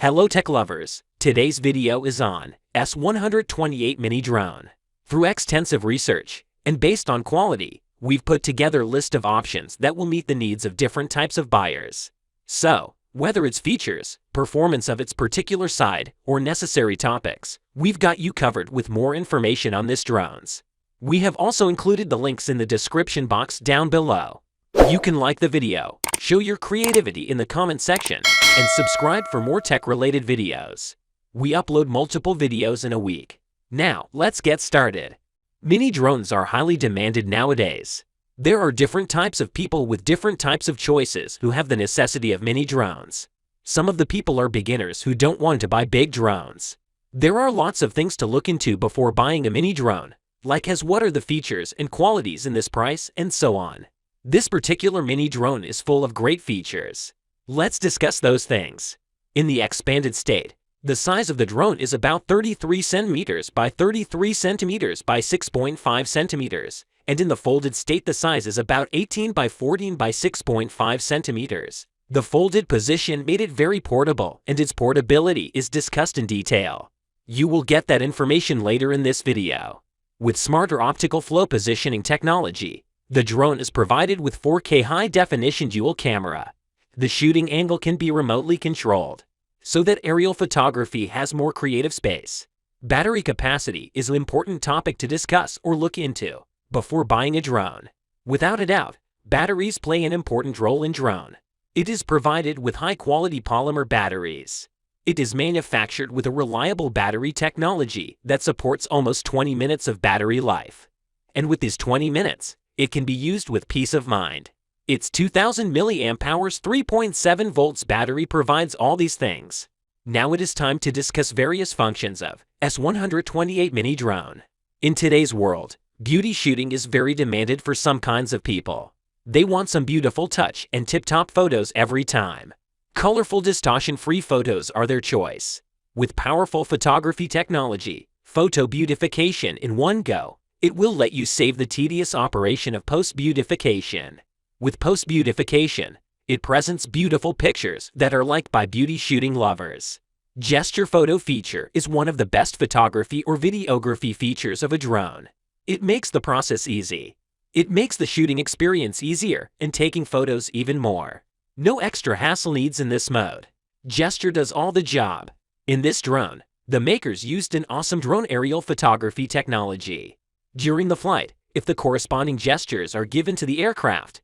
Hello tech lovers, today's video is on S128 mini drone. Through extensive research, and based on quality, we've put together a list of options that will meet the needs of different types of buyers. So, whether it's features, performance of its particular side, or necessary topics, we've got you covered with more information on this drones. We have also included the links in the description box down below. You can like the video, show your creativity in the comment section, and subscribe for more tech-related videos. We upload multiple videos in a week. Now, let's get started. Mini drones are highly demanded nowadays. There are different types of people with different types of choices who have the necessity of mini drones. Some of the people are beginners who don't want to buy big drones. There are lots of things to look into before buying a mini drone, like what are the features and qualities in this price, and so on. This particular mini drone is full of great features. Let's discuss those things. In the expanded state, the size of the drone is about 33 centimeters by 33 centimeters by 6.5 centimeters, and in the folded state the size is about 18 by 14 by 6.5 centimeters. The folded position made it very portable, and its portability is discussed in detail. You will get that information later in this video. With smarter optical flow positioning technology, the drone is provided with 4K high-definition dual camera. The shooting angle can be remotely controlled, so that aerial photography has more creative space. Battery capacity is an important topic to discuss or look into before buying a drone. Without a doubt, batteries play an important role in drone. It is provided with high-quality polymer batteries. It is manufactured with a reliable battery technology that supports almost 20 minutes of battery life. And with these 20 minutes, it can be used with peace of mind. Its 2000 mAh 3.7 volts battery provides all these things. Now it is time to discuss various functions of S128 mini drone. In today's world, beauty shooting is very demanded for some kinds of people. They want some beautiful touch and tip-top photos every time. Colorful, distortion-free photos are their choice. With powerful photography technology, photo beautification in one go, it will let you save the tedious operation of post-beautification. With post-beautification, it presents beautiful pictures that are liked by beauty shooting lovers. Gesture photo feature is one of the best photography or videography features of a drone. It makes the process easy. It makes the shooting experience easier and taking photos even more. No extra hassle needs in this mode. Gesture does all the job. In this drone, the makers used an awesome drone aerial photography technology. During the flight, if the corresponding gestures are given to the aircraft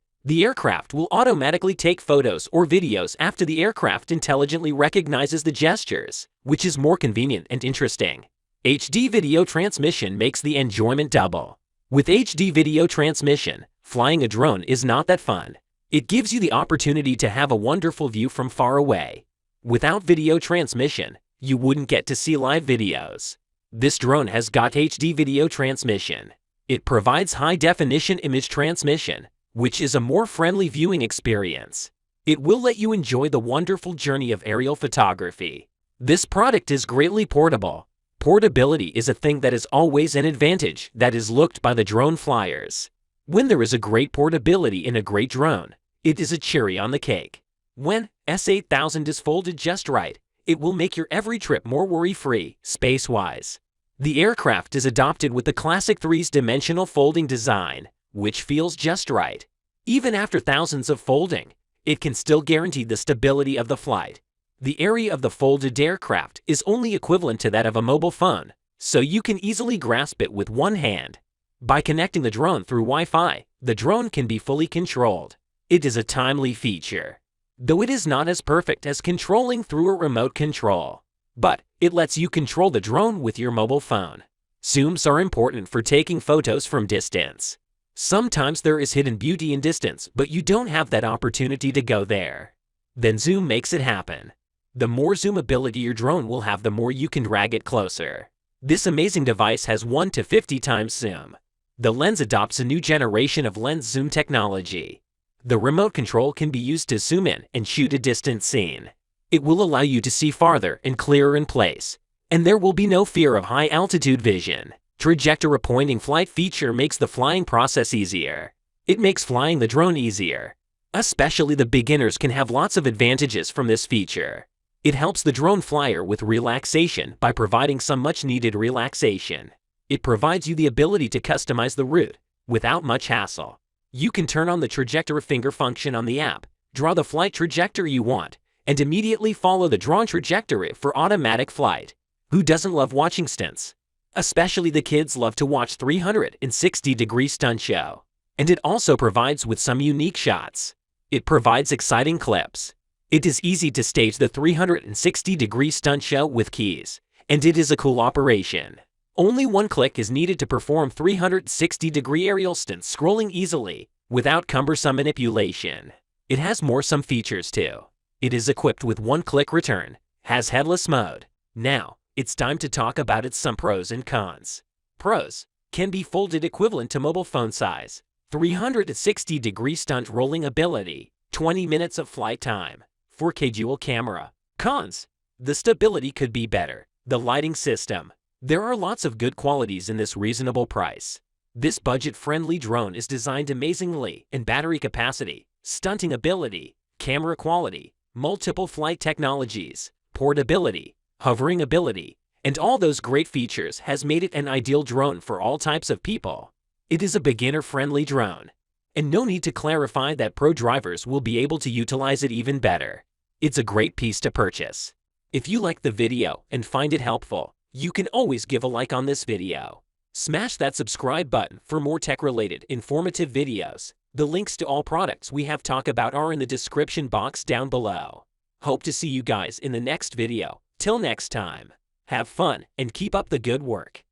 will automatically take photos or videos after the aircraft intelligently recognizes the gestures, which is more convenient and interesting. HD video transmission makes the enjoyment double. With HD video transmission, flying a drone is not that fun. It gives you the opportunity to have a wonderful view from far away. Without video transmission, you wouldn't get to see live videos. This drone has got HD video transmission. It provides high-definition image transmission, which is a more friendly viewing experience. It will let you enjoy the wonderful journey of aerial photography. This product is greatly portable. Portability is a thing that is always an advantage that is looked by the drone flyers. When there is a great portability in a great drone, it is a cherry on the cake. When S8000 is folded just right, it will make your every trip more worry-free, space-wise. The aircraft is adopted with the classic 3-dimensional folding design, which feels just right. Even after thousands of folding, it can still guarantee the stability of the flight. The area of the folded aircraft is only equivalent to that of a mobile phone, so you can easily grasp it with one hand. By connecting the drone through Wi-Fi, the drone can be fully controlled. It is a timely feature, though it is not as perfect as controlling through a remote control. But it lets you control the drone with your mobile phone. Zooms are important for taking photos from distance. Sometimes there is hidden beauty in distance, but you don't have that opportunity to go there. Then zoom makes it happen. The more zoom ability your drone will have, the more you can drag it closer. This amazing device has 1 to 50 times zoom. The lens adopts a new generation of lens zoom technology. The remote control can be used to zoom in and shoot a distant scene. It will allow you to see farther and clearer in place, and there will be no fear of high-altitude vision. Trajectory pointing flight feature makes the flying process easier. It makes flying the drone easier. Especially the beginners can have lots of advantages from this feature. It helps the drone flyer with relaxation by providing some much-needed relaxation. It provides you the ability to customize the route without much hassle. You can turn on the trajectory finger function on the app, draw the flight trajectory you want, and immediately follow the drawn trajectory for automatic flight. Who doesn't love watching stunts? Especially the kids love to watch 360-degree stunt show. And it also provides with some unique shots. It provides exciting clips. It is easy to stage the 360-degree stunt show with keys, and it is a cool operation. Only one click is needed to perform 360-degree aerial stunts scrolling easily without cumbersome manipulation. It has some features too. It is equipped with one-click return, has headless mode. Now, it's time to talk about some pros and cons. Pros: can be folded equivalent to mobile phone size, 360-degree stunt rolling ability, 20 minutes of flight time, 4K dual camera. Cons: the stability could be better. The lighting system. There are lots of good qualities in this reasonable price. This budget-friendly drone is designed amazingly in battery capacity, stunting ability, camera quality, multiple flight technologies, portability, hovering ability, and all those great features has made it an ideal drone for all types of people. It is a beginner-friendly drone, and no need to clarify that pro drivers will be able to utilize it even better. It's a great piece to purchase. If you like the video and find it helpful, you can always give a like on this video. Smash that subscribe button for more tech-related, informative videos. The links to all products we have talked about are in the description box down below. Hope to see you guys in the next video. Till next time, have fun and keep up the good work.